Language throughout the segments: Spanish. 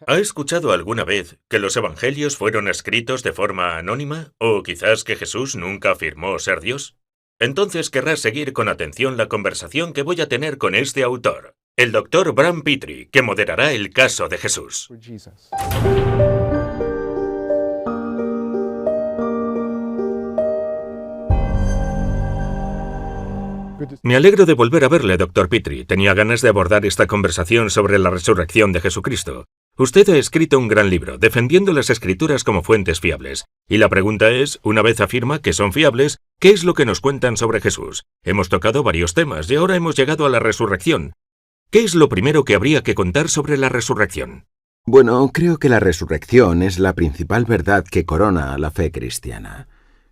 ¿Ha escuchado alguna vez que los evangelios fueron escritos de forma anónima? ¿O quizás que Jesús nunca afirmó ser Dios? Entonces querrás seguir con atención la conversación que voy a tener con este autor, el Dr. Bram Pitre, que moderará el caso de Jesús. Me alegro de volver a verle, Dr. Pitre. Tenía ganas de abordar esta conversación sobre la resurrección de Jesucristo. Usted ha escrito un gran libro, defendiendo las Escrituras como fuentes fiables. Y la pregunta es, una vez afirma que son fiables, ¿qué es lo que nos cuentan sobre Jesús? Hemos tocado varios temas y ahora hemos llegado a la resurrección. ¿Qué es lo primero que habría que contar sobre la resurrección? Bueno, creo que la resurrección es la principal verdad que corona a la fe cristiana.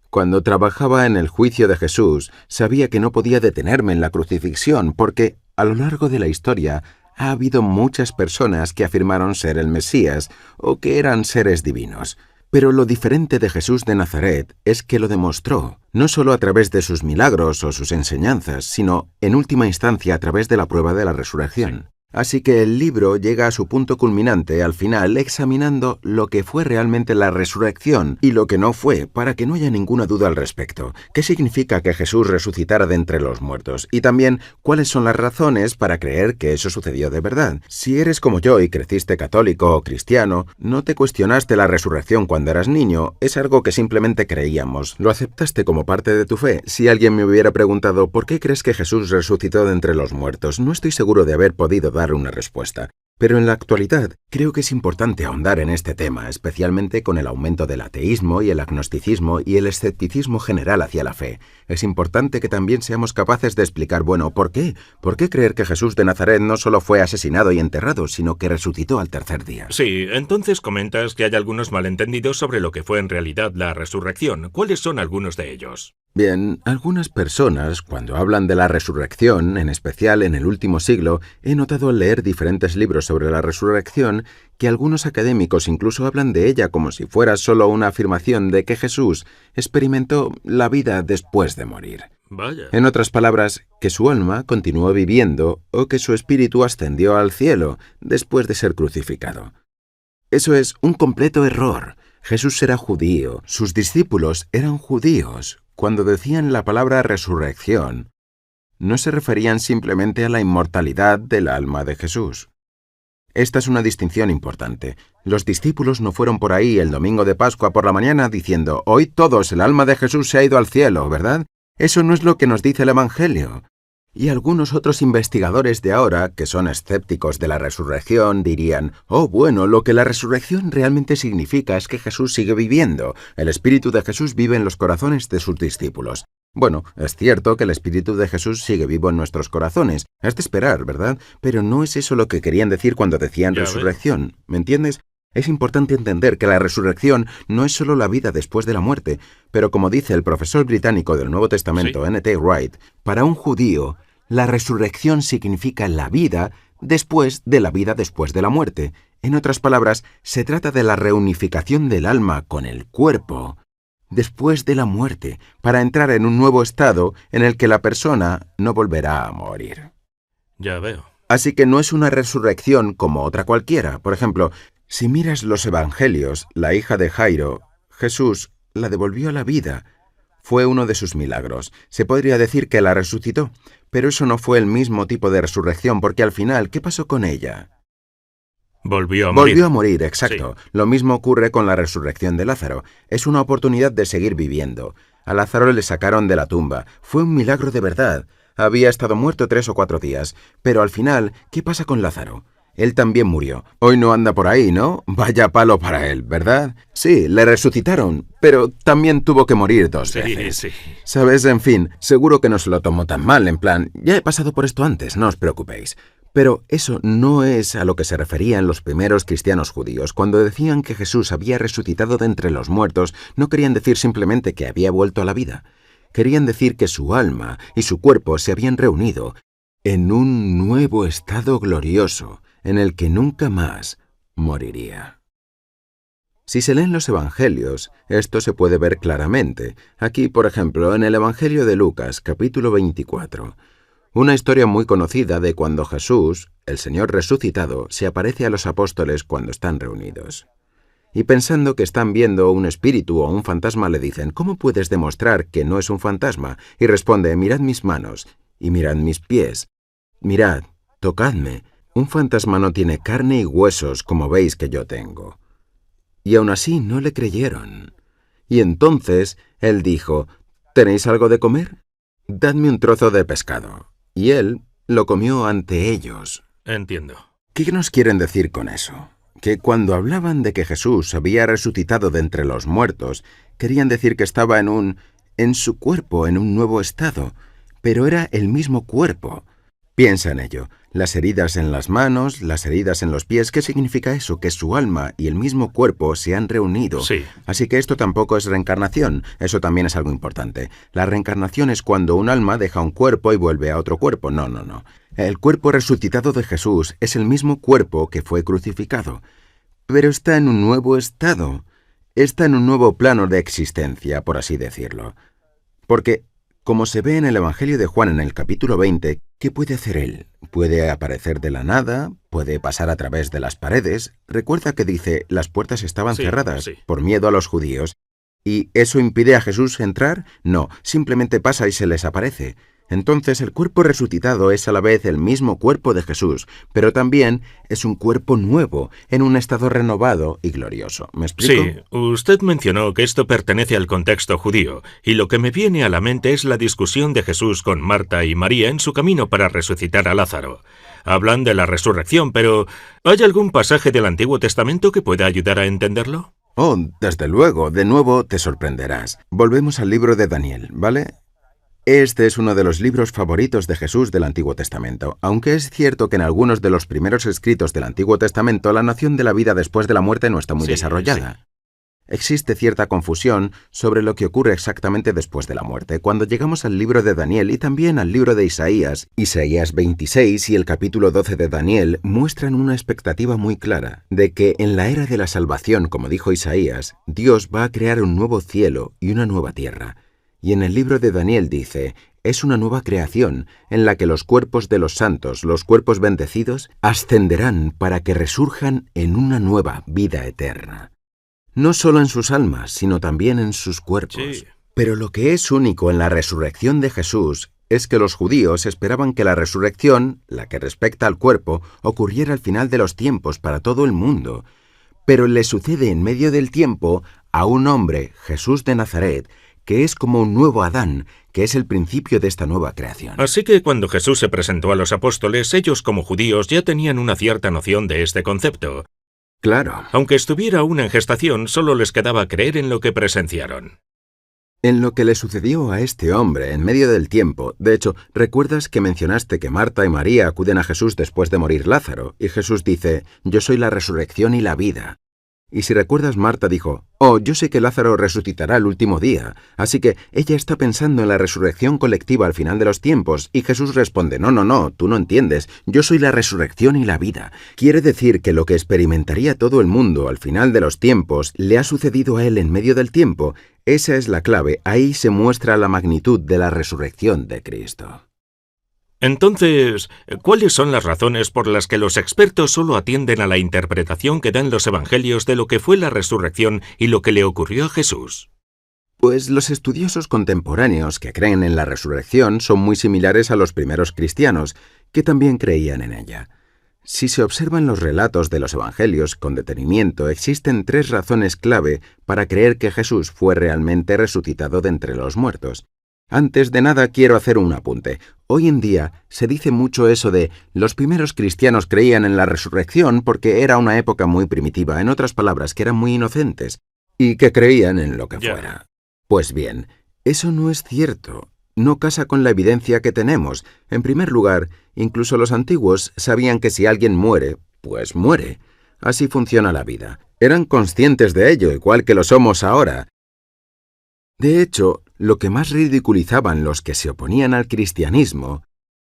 Cuando trabajaba en el juicio de Jesús, sabía que no podía detenerme en la crucifixión porque, a lo largo de la historia, ha habido muchas personas que afirmaron ser el Mesías o que eran seres divinos. Pero lo diferente de Jesús de Nazaret es que lo demostró, no solo a través de sus milagros o sus enseñanzas, sino, en última instancia, a través de la prueba de la resurrección. Así que el libro llega a su punto culminante al final examinando lo que fue realmente la resurrección y lo que no fue, para que no haya ninguna duda al respecto. ¿Qué significa que Jesús resucitara de entre los muertos? Y también, ¿cuáles son las razones para creer que eso sucedió de verdad? Si eres como yo y creciste católico o cristiano, no te cuestionaste la resurrección cuando eras niño, es algo que simplemente creíamos. Lo aceptaste como parte de tu fe. Si alguien me hubiera preguntado ¿por qué crees que Jesús resucitó de entre los muertos? No estoy seguro de haber podido dar una respuesta. Pero en la actualidad, creo que es importante ahondar en este tema, especialmente con el aumento del ateísmo y el agnosticismo y el escepticismo general hacia la fe. Es importante que también seamos capaces de explicar, bueno, ¿por qué? ¿Por qué creer que Jesús de Nazaret no solo fue asesinado y enterrado, sino que resucitó al tercer día? Sí, entonces comentas que hay algunos malentendidos sobre lo que fue en realidad la resurrección. ¿Cuáles son algunos de ellos? Bien, algunas personas, cuando hablan de la resurrección, en especial en el último siglo, he notado al leer diferentes libros sobre la resurrección que algunos académicos incluso hablan de ella como si fuera solo una afirmación de que Jesús experimentó la vida después de morir. Vaya. En otras palabras, que su alma continuó viviendo o que su espíritu ascendió al cielo después de ser crucificado. Eso es un completo error. Jesús era judío, sus discípulos eran judíos. Cuando decían la palabra resurrección, no se referían simplemente a la inmortalidad del alma de Jesús. Esta es una distinción importante. Los discípulos no fueron por ahí el domingo de Pascua por la mañana diciendo, hoy todos el alma de Jesús se ha ido al cielo, ¿verdad? Eso no es lo que nos dice el Evangelio. Y algunos otros investigadores de ahora, que son escépticos de la resurrección, dirían, oh, bueno, lo que la resurrección realmente significa es que Jesús sigue viviendo. El Espíritu de Jesús vive en los corazones de sus discípulos. Bueno, es cierto que el Espíritu de Jesús sigue vivo en nuestros corazones. Es de esperar, ¿verdad? Pero no es eso lo que querían decir cuando decían resurrección. ¿Me entiendes? Es importante entender que la resurrección no es solo la vida después de la muerte, pero como dice el profesor británico del Nuevo Testamento, N.T. Wright, para un judío, la resurrección significa la vida después de la vida después de la muerte. En otras palabras, se trata de la reunificación del alma con el cuerpo después de la muerte, para entrar en un nuevo estado en el que la persona no volverá a morir. Ya veo. Así que no es una resurrección como otra cualquiera. Por ejemplo, si miras los evangelios, la hija de Jairo, Jesús la devolvió a la vida. Fue uno de sus milagros. Se podría decir que la resucitó, pero eso no fue el mismo tipo de resurrección, porque al final, ¿qué pasó con ella? Volvió a morir. Volvió a morir, exacto. Sí. Lo mismo ocurre con la resurrección de Lázaro. Es una oportunidad de seguir viviendo. A Lázaro le sacaron de la tumba. Fue un milagro de verdad. Había estado muerto 3 o 4 días. Pero al final, ¿qué pasa con Lázaro? Él también murió. Hoy no anda por ahí, ¿no? Vaya palo para él, ¿verdad? Sí, le resucitaron, pero también tuvo que morir 2 veces. Sí. ¿Sabes? En fin, seguro que no se lo tomó tan mal, en plan, ya he pasado por esto antes, no os preocupéis. Pero eso no es a lo que se referían los primeros cristianos judíos. Cuando decían que Jesús había resucitado de entre los muertos, no querían decir simplemente que había vuelto a la vida. Querían decir que su alma y su cuerpo se habían reunido en un nuevo estado glorioso, en el que nunca más moriría. Si se leen los evangelios, esto se puede ver claramente. Aquí, por ejemplo, en el Evangelio de Lucas, capítulo 24. Una historia muy conocida de cuando Jesús, el Señor resucitado, se aparece a los apóstoles cuando están reunidos. Y pensando que están viendo un espíritu o un fantasma, le dicen, ¿cómo puedes demostrar que no es un fantasma? Y responde, mirad mis manos y mirad mis pies. Mirad, tocadme. Un fantasma no tiene carne y huesos como veis que yo tengo. Y aún así no le creyeron. Y entonces él dijo, ¿tenéis algo de comer? Dadme un trozo de pescado. Y él lo comió ante ellos. Entiendo. ¿Qué nos quieren decir con eso? Que cuando hablaban de que Jesús había resucitado de entre los muertos, querían decir que estaba en su cuerpo, en un nuevo estado, pero era el mismo cuerpo. Piensa en ello, las heridas en las manos, las heridas en los pies, ¿qué significa eso? Que su alma y el mismo cuerpo se han reunido. Sí. Así que esto tampoco es reencarnación, eso también es algo importante. La reencarnación es cuando un alma deja un cuerpo y vuelve a otro cuerpo. No. El cuerpo resucitado de Jesús es el mismo cuerpo que fue crucificado, pero está en un nuevo estado, está en un nuevo plano de existencia, por así decirlo. Porque, como se ve en el Evangelio de Juan en el capítulo 20, ¿qué puede hacer él? Puede aparecer de la nada, puede pasar a través de las paredes. Recuerda que dice, las puertas estaban cerradas por miedo a los judíos. ¿Y eso impide a Jesús entrar? No, simplemente pasa y se les aparece. Entonces el cuerpo resucitado es a la vez el mismo cuerpo de Jesús, pero también es un cuerpo nuevo, en un estado renovado y glorioso. ¿Me explico? Sí, usted mencionó que esto pertenece al contexto judío, y lo que me viene a la mente es la discusión de Jesús con Marta y María en su camino para resucitar a Lázaro. Hablan de la resurrección, pero ¿hay algún pasaje del Antiguo Testamento que pueda ayudar a entenderlo? Oh, desde luego, de nuevo te sorprenderás. Volvemos al libro de Daniel, ¿vale? Este es uno de los libros favoritos de Jesús del Antiguo Testamento, aunque es cierto que en algunos de los primeros escritos del Antiguo Testamento la noción de la vida después de la muerte no está muy desarrollada. Sí. Existe cierta confusión sobre lo que ocurre exactamente después de la muerte. Cuando llegamos al libro de Daniel y también al libro de Isaías 26 y el capítulo 12 de Daniel muestran una expectativa muy clara de que en la era de la salvación, como dijo Isaías, Dios va a crear un nuevo cielo y una nueva tierra. Y en el libro de Daniel dice, es una nueva creación en la que los cuerpos de los santos, los cuerpos bendecidos, ascenderán para que resurjan en una nueva vida eterna. No solo en sus almas, sino también en sus cuerpos. Sí. Pero lo que es único en la resurrección de Jesús es que los judíos esperaban que la resurrección, la que respecta al cuerpo, ocurriera al final de los tiempos para todo el mundo. Pero le sucede en medio del tiempo a un hombre, Jesús de Nazaret, que es como un nuevo Adán, que es el principio de esta nueva creación. Así que cuando Jesús se presentó a los apóstoles, ellos como judíos ya tenían una cierta noción de este concepto. Claro. Aunque estuviera aún en gestación, solo les quedaba creer en lo que presenciaron. En lo que le sucedió a este hombre en medio del tiempo, de hecho, ¿recuerdas que mencionaste que Marta y María acuden a Jesús después de morir Lázaro? Y Jesús dice, yo soy la resurrección y la vida. Y si recuerdas, Marta dijo, oh, yo sé que Lázaro resucitará el último día. Así que ella está pensando en la resurrección colectiva al final de los tiempos. Y Jesús responde, no, tú no entiendes. Yo soy la resurrección y la vida. Quiere decir que lo que experimentaría todo el mundo al final de los tiempos le ha sucedido a él en medio del tiempo. Esa es la clave. Ahí se muestra la magnitud de la resurrección de Cristo. Entonces, ¿cuáles son las razones por las que los expertos solo atienden a la interpretación que dan los evangelios de lo que fue la resurrección y lo que le ocurrió a Jesús? Pues los estudiosos contemporáneos que creen en la resurrección son muy similares a los primeros cristianos, que también creían en ella. Si se observan los relatos de los evangelios con detenimiento, existen 3 razones clave para creer que Jesús fue realmente resucitado de entre los muertos. Antes de nada quiero hacer un apunte. Hoy en día se dice mucho eso de los primeros cristianos creían en la resurrección porque era una época muy primitiva, en otras palabras, que eran muy inocentes, y que creían en lo que fuera. Pues bien, eso no es cierto. No casa con la evidencia que tenemos. En primer lugar, incluso los antiguos sabían que si alguien muere, pues muere. Así funciona la vida. Eran conscientes de ello, igual que lo somos ahora. De hecho, lo que más ridiculizaban los que se oponían al cristianismo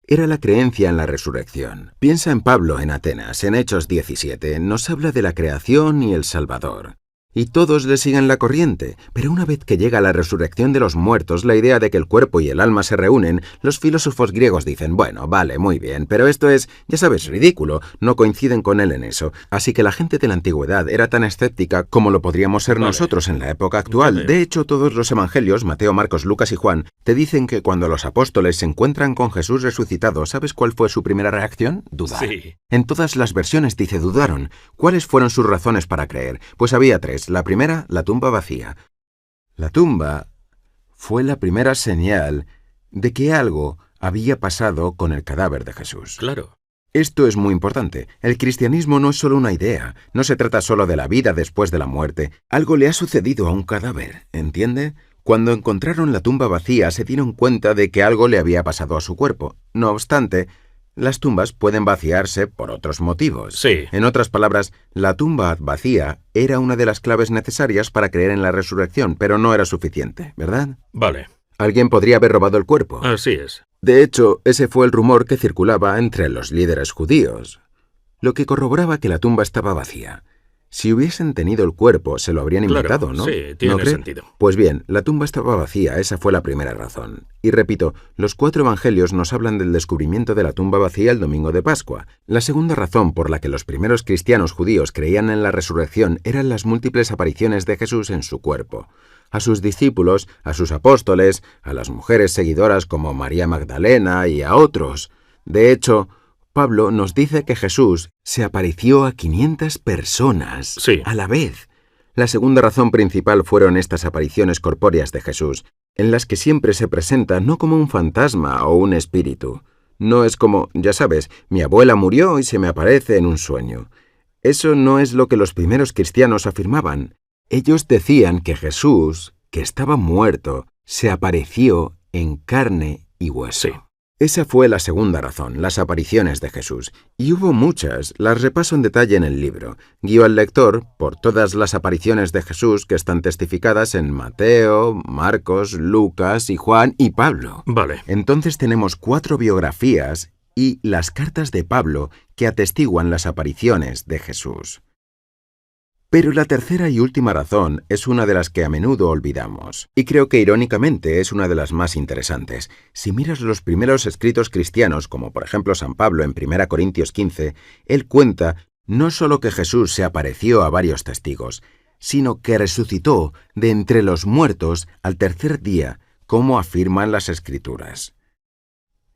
era la creencia en la resurrección. Piensa en Pablo en Atenas, en Hechos 17, nos habla de la creación y el Salvador. y todos le siguen la corriente. Pero una vez que llega la resurrección de los muertos, la idea de que el cuerpo y el alma se reúnen, los filósofos griegos dicen, bueno, vale, muy bien, pero esto es, ya sabes, ridículo, no coinciden con él en eso. Así que la gente de la antigüedad era tan escéptica como lo podríamos ser nosotros en la época actual. De hecho, todos los evangelios, Mateo, Marcos, Lucas y Juan, te dicen que cuando los apóstoles se encuentran con Jesús resucitado, ¿sabes cuál fue su primera reacción? Dudar. Sí. En todas las versiones dice dudaron. ¿Cuáles fueron sus razones para creer? Pues había tres. La primera, la tumba vacía. La tumba fue la primera señal de que algo había pasado con el cadáver de Jesús. Claro. Esto es muy importante. El cristianismo no es solo una idea, no se trata solo de la vida después de la muerte. Algo le ha sucedido a un cadáver, ¿entiende? Cuando encontraron la tumba vacía se dieron cuenta de que algo le había pasado a su cuerpo. No obstante, las tumbas pueden vaciarse por otros motivos. Sí. En otras palabras, la tumba vacía era una de las claves necesarias para creer en la resurrección, pero no era suficiente, ¿verdad? Vale. Alguien podría haber robado el cuerpo. Así es. De hecho, ese fue el rumor que circulaba entre los líderes judíos, lo que corroboraba que la tumba estaba vacía. Si hubiesen tenido el cuerpo, se lo habrían inventado, Claro, ¿no? sí, tiene ¿No cree? sentido. Pues bien, la tumba estaba vacía, esa fue la primera razón. Y repito, los 4 evangelios nos hablan del descubrimiento de la tumba vacía el domingo de Pascua. La segunda razón por la que los primeros cristianos judíos creían en la resurrección eran las múltiples apariciones de Jesús en su cuerpo. A sus discípulos, a sus apóstoles, a las mujeres seguidoras como María Magdalena y a otros. De hecho, Pablo nos dice que Jesús se apareció a 500 personas a la vez. La segunda razón principal fueron estas apariciones corpóreas de Jesús, en las que siempre se presenta no como un fantasma o un espíritu. No es como, ya sabes, mi abuela murió y se me aparece en un sueño. Eso no es lo que los primeros cristianos afirmaban. Ellos decían que Jesús, que estaba muerto, se apareció en carne y hueso. Sí. Esa fue la segunda razón, las apariciones de Jesús. Y hubo muchas, las repaso en detalle en el libro. Guío al lector por todas las apariciones de Jesús que están testificadas en Mateo, Marcos, Lucas y Juan y Pablo. Vale. Entonces tenemos 4 biografías y las cartas de Pablo que atestiguan las apariciones de Jesús. Pero la tercera y última razón es una de las que a menudo olvidamos, y creo que irónicamente es una de las más interesantes. Si miras los primeros escritos cristianos, como por ejemplo San Pablo en 1 Corintios 15, él cuenta no solo que Jesús se apareció a varios testigos, sino que resucitó de entre los muertos al tercer día, como afirman las Escrituras.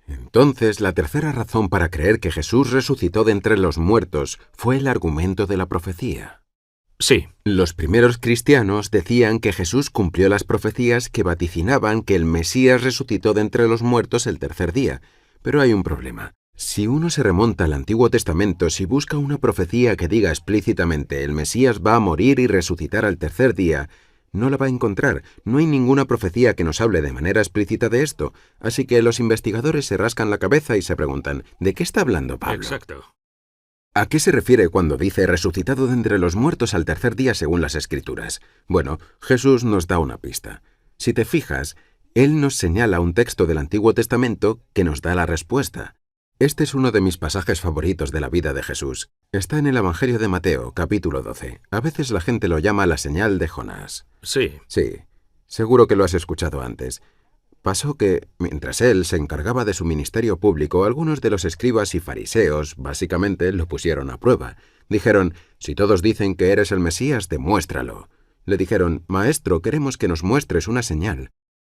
Entonces, la tercera razón para creer que Jesús resucitó de entre los muertos fue el argumento de la profecía. Sí. Los primeros cristianos decían que Jesús cumplió las profecías que vaticinaban que el Mesías resucitó de entre los muertos el tercer día. Pero hay un problema. Si uno se remonta al Antiguo Testamento, si busca una profecía que diga explícitamente el Mesías va a morir y resucitar al tercer día, no la va a encontrar. No hay ninguna profecía que nos hable de manera explícita de esto. Así que los investigadores se rascan la cabeza y se preguntan, ¿de qué está hablando Pablo? Exacto. ¿A qué se refiere cuando dice resucitado de entre los muertos al tercer día según las Escrituras? Bueno, Jesús nos da una pista. Si te fijas, Él nos señala un texto del Antiguo Testamento que nos da la respuesta. Este es uno de mis pasajes favoritos de la vida de Jesús. Está en el Evangelio de Mateo, capítulo 12. A veces la gente lo llama la señal de Jonás. Sí. Sí, seguro que lo has escuchado antes. Pasó que, mientras él se encargaba de su ministerio público, algunos de los escribas y fariseos, básicamente, lo pusieron a prueba. Dijeron, si todos dicen que eres el Mesías, demuéstralo. Le dijeron, Maestro, queremos que nos muestres una señal.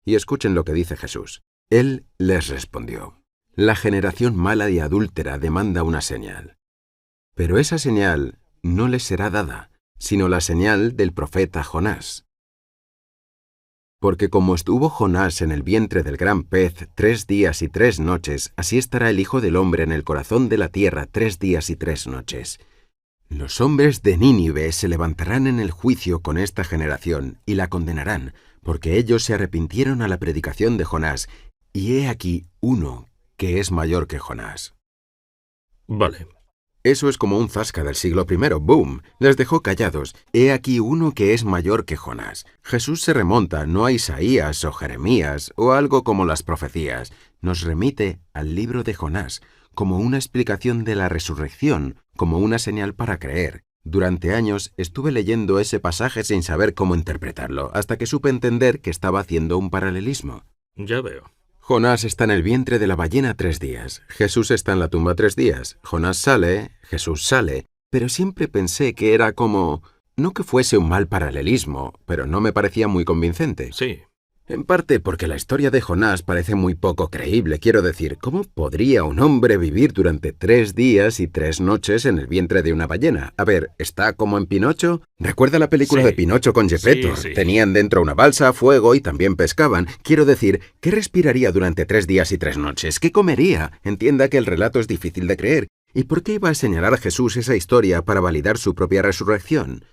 Y escuchen lo que dice Jesús. Él les respondió, la generación mala y adúltera demanda una señal. Pero esa señal no les será dada, sino la señal del profeta Jonás. Porque como estuvo Jonás en el vientre del gran pez 3 días y 3 noches, así estará el Hijo del Hombre en el corazón de la tierra 3 días y 3 noches. Los hombres de Nínive se levantarán en el juicio con esta generación y la condenarán, porque ellos se arrepintieron a la predicación de Jonás, y he aquí uno que es mayor que Jonás. Vale. Eso es como un zasca del siglo I. ¡Boom! Les dejó callados. He aquí uno que es mayor que Jonás. Jesús se remonta no a Isaías o Jeremías o algo como las profecías. Nos remite al libro de Jonás, como una explicación de la resurrección, como una señal para creer. Durante años estuve leyendo ese pasaje sin saber cómo interpretarlo, hasta que supe entender que estaba haciendo un paralelismo. Ya veo. Jonás está en el vientre de la ballena 3 días. Jesús está en la tumba 3 días. Jonás sale, Jesús sale. Pero siempre pensé que era como... No que fuese un mal paralelismo, pero no me parecía muy convincente. Sí. En parte porque la historia de Jonás parece muy poco creíble. Quiero decir, ¿cómo podría un hombre vivir durante 3 días y 3 noches en el vientre de una ballena? A ver, ¿está como en Pinocho? ¿Recuerda la película de Pinocho con Geppetto? Sí. Tenían dentro una balsa, fuego y también pescaban. Quiero decir, ¿qué respiraría durante 3 días y 3 noches? ¿Qué comería? Entienda que el relato es difícil de creer. ¿Y por qué iba a señalar a Jesús esa historia para validar su propia resurrección?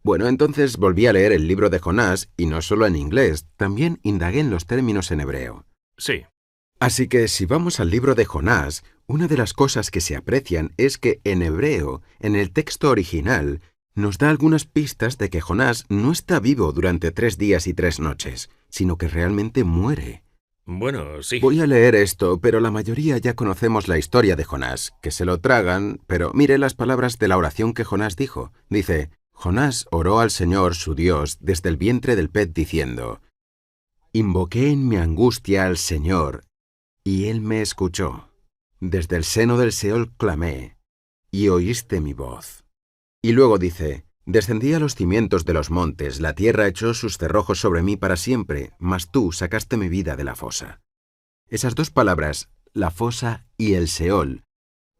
Bueno, entonces volví a leer el libro de Jonás, y no solo en inglés, también indagué en los términos en hebreo. Sí. Así que si vamos al libro de Jonás, una de las cosas que se aprecian es que en hebreo, en el texto original, nos da algunas pistas de que Jonás no está vivo durante 3 días y 3 noches, sino que realmente muere. Bueno, sí. Voy a leer esto, pero la mayoría ya conocemos la historia de Jonás, que se lo tragan, pero mire las palabras de la oración que Jonás dijo. Dice... Jonás oró al Señor, su Dios, desde el vientre del pez, diciendo, «Invoqué en mi angustia al Señor, y Él me escuchó. Desde el seno del Seol clamé, y oíste mi voz». Y luego dice, «Descendí a los cimientos de los montes, la tierra echó sus cerrojos sobre mí para siempre, mas tú sacaste mi vida de la fosa». Esas 2 palabras, la fosa y el Seol,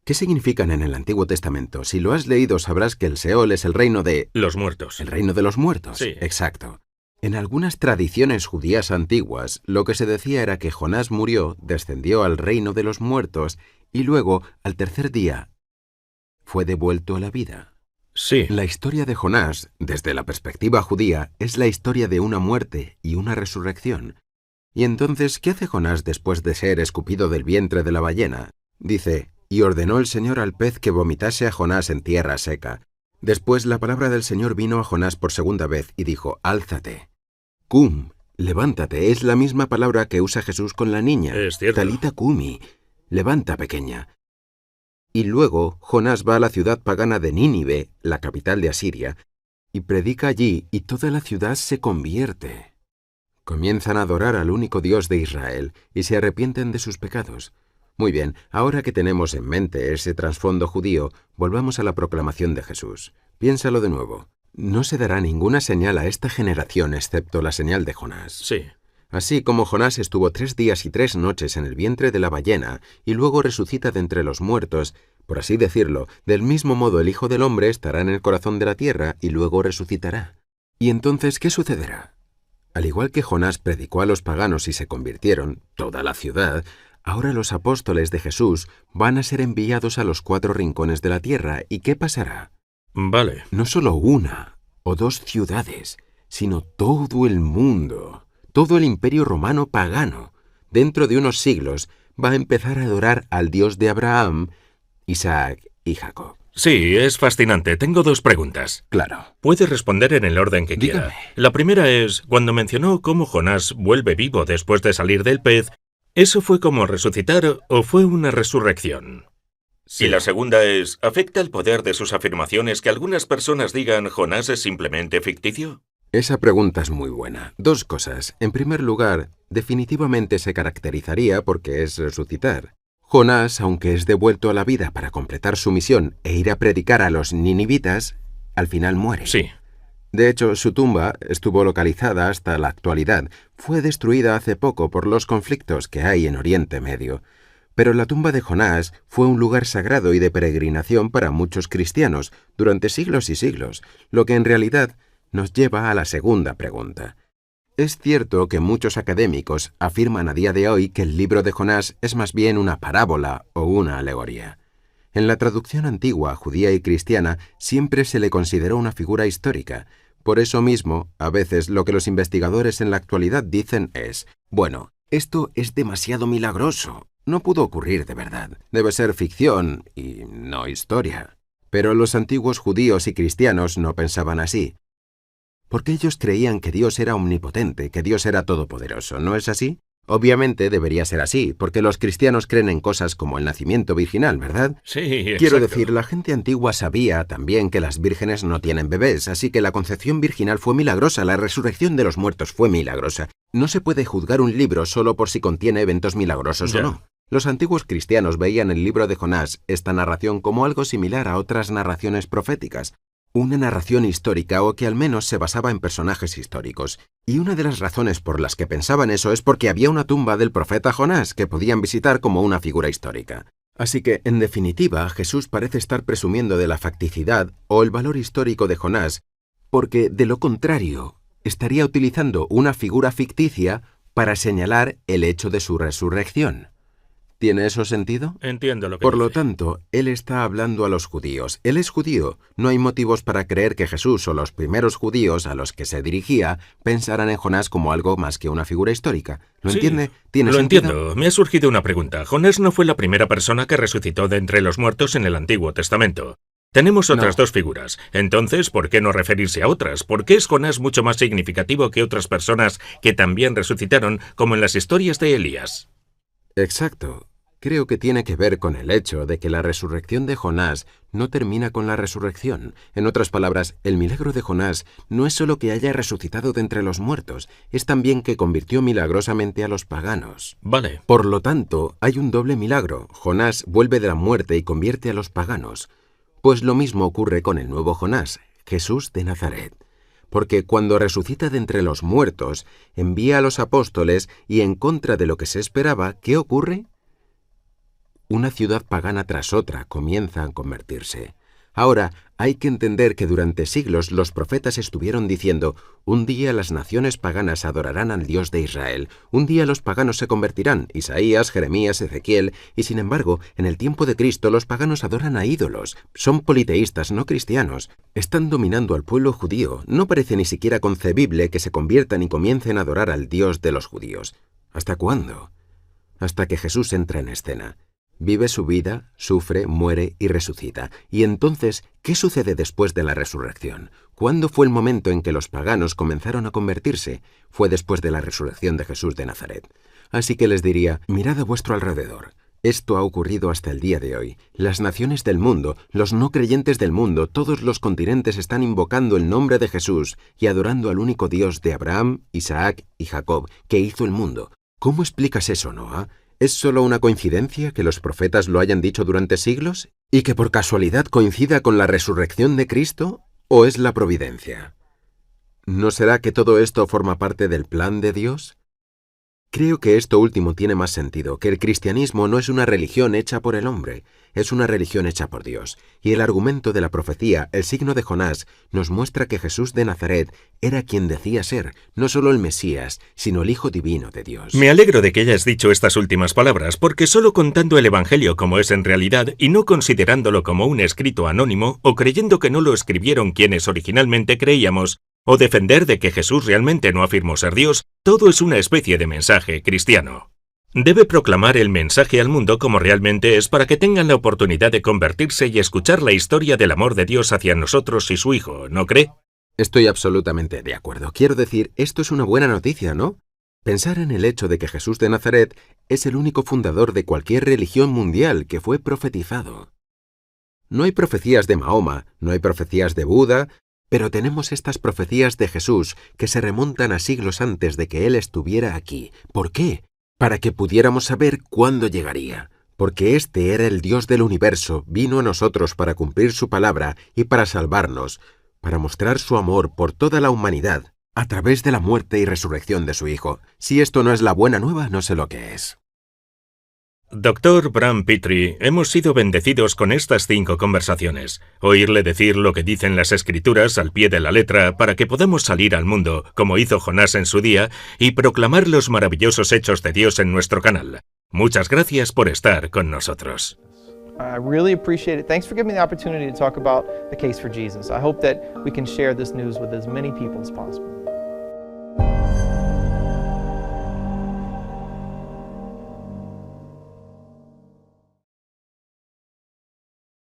¿qué significan en el Antiguo Testamento? Si lo has leído sabrás que el Seol es el reino de... Los muertos. El reino de los muertos. Sí. Exacto. En algunas tradiciones judías antiguas, lo que se decía era que Jonás murió, descendió al reino de los muertos y luego, al tercer día, fue devuelto a la vida. Sí. La historia de Jonás, desde la perspectiva judía, es la historia de una muerte y una resurrección. Y entonces, ¿qué hace Jonás después de ser escupido del vientre de la ballena? Dice... Y ordenó el Señor al pez que vomitase a Jonás en tierra seca. Después la palabra del Señor vino a Jonás por segunda vez y dijo, «Álzate». Cum, levántate, es la misma palabra que usa Jesús con la niña. Es cierto. Talita cumi, levanta pequeña. Y luego Jonás va a la ciudad pagana de Nínive, la capital de Asiria, y predica allí y toda la ciudad se convierte. Comienzan a adorar al único Dios de Israel y se arrepienten de sus pecados. Muy bien, ahora que tenemos en mente ese trasfondo judío, volvamos a la proclamación de Jesús. Piénsalo de nuevo. No se dará ninguna señal a esta generación excepto la señal de Jonás. Sí. Así como Jonás estuvo 3 días y 3 noches en el vientre de la ballena y luego resucita de entre los muertos, por así decirlo, del mismo modo el Hijo del Hombre estará en el corazón de la tierra y luego resucitará. ¿Y entonces qué sucederá? Al igual que Jonás predicó a los paganos y se convirtieron, toda la ciudad, ahora los apóstoles de Jesús van a ser enviados a los 4 rincones de la tierra. ¿Y qué pasará? Vale. No solo 1 o 2 ciudades, sino todo el mundo, todo el imperio romano pagano, dentro de unos siglos, va a empezar a adorar al Dios de Abraham, Isaac y Jacob. Sí, es fascinante. Tengo 2 preguntas. Claro. Puede responder en el orden que quiera. Dígame. La primera es, cuando mencionó cómo Jonás vuelve vivo después de salir del pez, ¿eso fue como resucitar o fue una resurrección? Sí. Y la segunda es, ¿afecta el poder de sus afirmaciones que algunas personas digan Jonás es simplemente ficticio? Esa pregunta es muy buena. 2 cosas. En primer lugar, definitivamente se caracterizaría porque es resucitar. Jonás, aunque es devuelto a la vida para completar su misión e ir a predicar a los ninivitas, al final muere. Sí. De hecho, su tumba estuvo localizada hasta la actualidad. Fue destruida hace poco por los conflictos que hay en Oriente Medio. Pero la tumba de Jonás fue un lugar sagrado y de peregrinación para muchos cristianos durante siglos y siglos, lo que en realidad nos lleva a la segunda pregunta. Es cierto que muchos académicos afirman a día de hoy que el libro de Jonás es más bien una parábola o una alegoría. En la traducción antigua, judía y cristiana, siempre se le consideró una figura histórica. Por eso mismo, a veces lo que los investigadores en la actualidad dicen es, bueno, esto es demasiado milagroso, no pudo ocurrir de verdad, debe ser ficción y no historia. Pero los antiguos judíos y cristianos no pensaban así, porque ellos creían que Dios era omnipotente, que Dios era todopoderoso, ¿no es así? Obviamente debería ser así, porque los cristianos creen en cosas como el nacimiento virginal, ¿verdad? Sí, exacto. Quiero decir, la gente antigua sabía también que las vírgenes no tienen bebés, así que la concepción virginal fue milagrosa, la resurrección de los muertos fue milagrosa. No se puede juzgar un libro solo por si contiene eventos milagrosos Ya. o no. Los antiguos cristianos veían el libro de Jonás, esta narración, como algo similar a otras narraciones proféticas, una narración histórica o que al menos se basaba en personajes históricos. Y una de las razones por las que pensaban eso es porque había una tumba del profeta Jonás que podían visitar como una figura histórica. Así que, en definitiva, Jesús parece estar presumiendo de la facticidad o el valor histórico de Jonás, porque, de lo contrario, estaría utilizando una figura ficticia para señalar el hecho de su resurrección. ¿Tiene eso sentido? Entiendo lo que Por lo dice. tanto, él está hablando a los judíos. Él es judío. No hay motivos para creer que Jesús o los primeros judíos a los que se dirigía pensaran en Jonás como algo más que una figura histórica. ¿Lo Sí, entiende? ¿Tiene lo sentido? entiendo. Me ha surgido una pregunta. Jonás no fue la primera persona que resucitó de entre los muertos en el Antiguo Testamento. Tenemos otras No. dos figuras. Entonces, ¿por qué no referirse a otras? ¿Por qué es Jonás mucho más significativo que otras personas que también resucitaron, como en las historias de Elías? Exacto. Creo que tiene que ver con el hecho de que la resurrección de Jonás no termina con la resurrección. En otras palabras, el milagro de Jonás no es solo que haya resucitado de entre los muertos, es también que convirtió milagrosamente a los paganos. Vale. Por lo tanto, hay un doble milagro. Jonás vuelve de la muerte y convierte a los paganos. Pues lo mismo ocurre con el nuevo Jonás, Jesús de Nazaret. Porque cuando resucita de entre los muertos, envía a los apóstoles y en contra de lo que se esperaba, ¿qué ocurre? Una ciudad pagana tras otra comienza a convertirse. Ahora, hay que entender que durante siglos los profetas estuvieron diciendo: un día las naciones paganas adorarán al Dios de Israel, un día los paganos se convertirán, Isaías, Jeremías, Ezequiel, y sin embargo, en el tiempo de Cristo los paganos adoran a ídolos, son politeístas, no cristianos, están dominando al pueblo judío, no parece ni siquiera concebible que se conviertan y comiencen a adorar al Dios de los judíos. ¿Hasta cuándo? Hasta que Jesús entra en escena. Vive su vida, sufre, muere y resucita. Y entonces, ¿qué sucede después de la resurrección? ¿Cuándo fue el momento en que los paganos comenzaron a convertirse? Fue después de la resurrección de Jesús de Nazaret. Así que les diría, mirad a vuestro alrededor. Esto ha ocurrido hasta el día de hoy. Las naciones del mundo, los no creyentes del mundo, todos los continentes están invocando el nombre de Jesús y adorando al único Dios de Abraham, Isaac y Jacob, que hizo el mundo. ¿Cómo explicas eso, Noah? ¿Es solo una coincidencia que los profetas lo hayan dicho durante siglos y que por casualidad coincida con la resurrección de Cristo? ¿O es la providencia? ¿No será que todo esto forma parte del plan de Dios? Creo que esto último tiene más sentido, que el cristianismo no es una religión hecha por el hombre, es una religión hecha por Dios. Y el argumento de la profecía, el signo de Jonás, nos muestra que Jesús de Nazaret era quien decía ser, no solo el Mesías, sino el Hijo Divino de Dios. Me alegro de que hayas dicho estas últimas palabras, porque solo contando el Evangelio como es en realidad y no considerándolo como un escrito anónimo o creyendo que no lo escribieron quienes originalmente creíamos, o defender de que Jesús realmente no afirmó ser Dios, todo es una especie de mensaje cristiano. Debe proclamar el mensaje al mundo como realmente es para que tengan la oportunidad de convertirse y escuchar la historia del amor de Dios hacia nosotros y su Hijo, ¿no cree? Estoy absolutamente de acuerdo. Quiero decir, esto es una buena noticia, ¿no? Pensar en el hecho de que Jesús de Nazaret es el único fundador de cualquier religión mundial que fue profetizado. No hay profecías de Mahoma, no hay profecías de Buda, pero tenemos estas profecías de Jesús que se remontan a siglos antes de que Él estuviera aquí. ¿Por qué? Para que pudiéramos saber cuándo llegaría. Porque este era el Dios del universo, vino a nosotros para cumplir su palabra y para salvarnos, para mostrar su amor por toda la humanidad, a través de la muerte y resurrección de su Hijo. Si esto no es la buena nueva, no sé lo que es. Dr. Bram Petrie, hemos sido bendecidos con estas 5 conversaciones. Oírle decir lo que dicen las Escrituras al pie de la letra para que podamos salir al mundo, como hizo Jonás en su día, y proclamar los maravillosos hechos de Dios en nuestro canal. Muchas gracias por estar con nosotros. I really appreciate it. Thanks for giving me the opportunity to talk about the case for Jesus. I hope that we can share this news with as many people as possible.